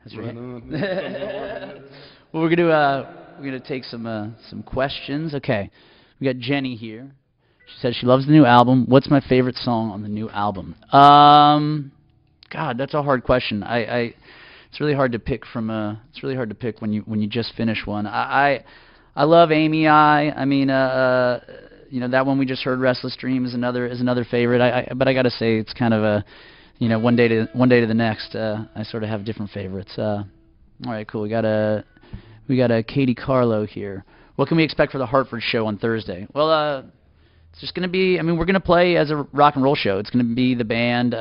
That's right. Well, we're gonna take some questions. Okay, we got Jenny here. She says she loves the new album. What's my favorite song on the new album? God, that's a hard question. It's really hard to pick from it's really hard to pick when you just finish one. I love Amy I mean, you know, that one we just heard, Restless Dream, is another favorite. But I gotta say, it's kind of a, you know, one day to the next. I sort of have different favorites. All right, cool. We got a Katie Carlo here. What can we expect for the Hartford show on Thursday? Well, it's just gonna be. I mean, we're gonna play as a rock and roll show. It's gonna be the band.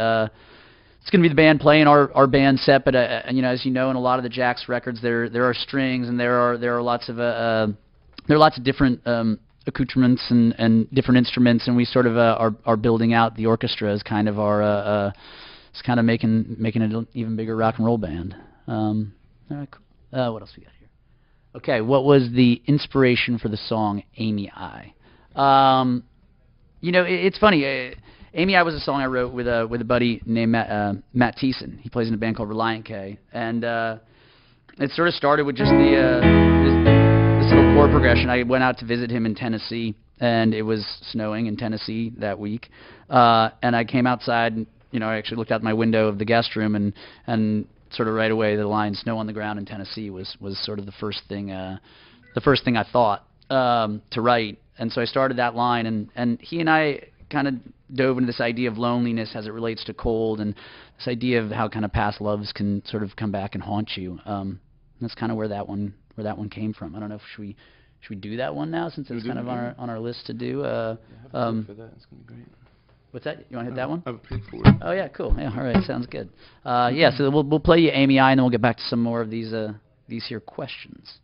It's going to be the band playing our band set, but you know, as you know, in a lot of the Jax records, there are strings, and there are lots of different accoutrements and different instruments, and we sort of are building out the orchestra as kind of our it's kind of making it an even bigger rock and roll band. All right, cool. What else we got here? Okay, what was the inspiration for the song Amy I? You know, it's funny. Amy I was a song I wrote with a buddy named Matt Thiessen. He plays in a band called Reliant K, and it sort of started with just this little chord progression. I went out to visit him in Tennessee, and it was snowing in Tennessee that week, and I came outside, and, you know, I actually looked out my window of the guest room, and sort of right away the line "Snow on the Ground in Tennessee" was sort of the first thing I thought to write, and so I started that line, and he and I kind of dove into this idea of loneliness as it relates to cold, and this idea of how kind of past loves can sort of come back and haunt you. That's kind of where that one came from. I don't know if should we do that one now, since it's kind of on our list to do. Yeah, have a for that. It's gonna be great. What's that? You want to hit that one? I have a pick for it. Oh yeah, cool. Yeah, all right, sounds good. Yeah, so we'll play you Amy I, and then we'll get back to some more of these here questions.